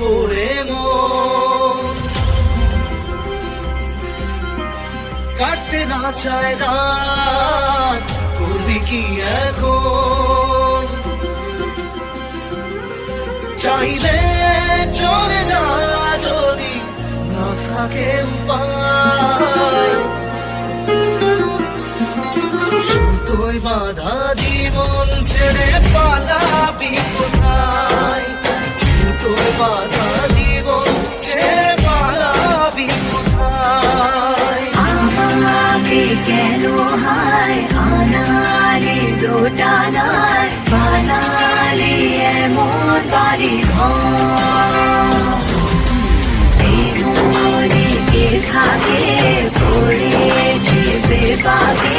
পড়ে মন কাটতে না চায় রাত, করবি কি এখন? চাইলে চলে যা যদি না থাকে উপায়, সুতোয় বাঁধা জীবন ছেড়ে পালাবি কোথায়? সুতোয় বাঁধা জীবন ছেড়ে পালাবি কোথায়? আমাকে কেন হায় আনারে দোটানায় বানালে এমন বাড়ি ঘর, এই মনে কে থাকে পড়েছে বেপাকে।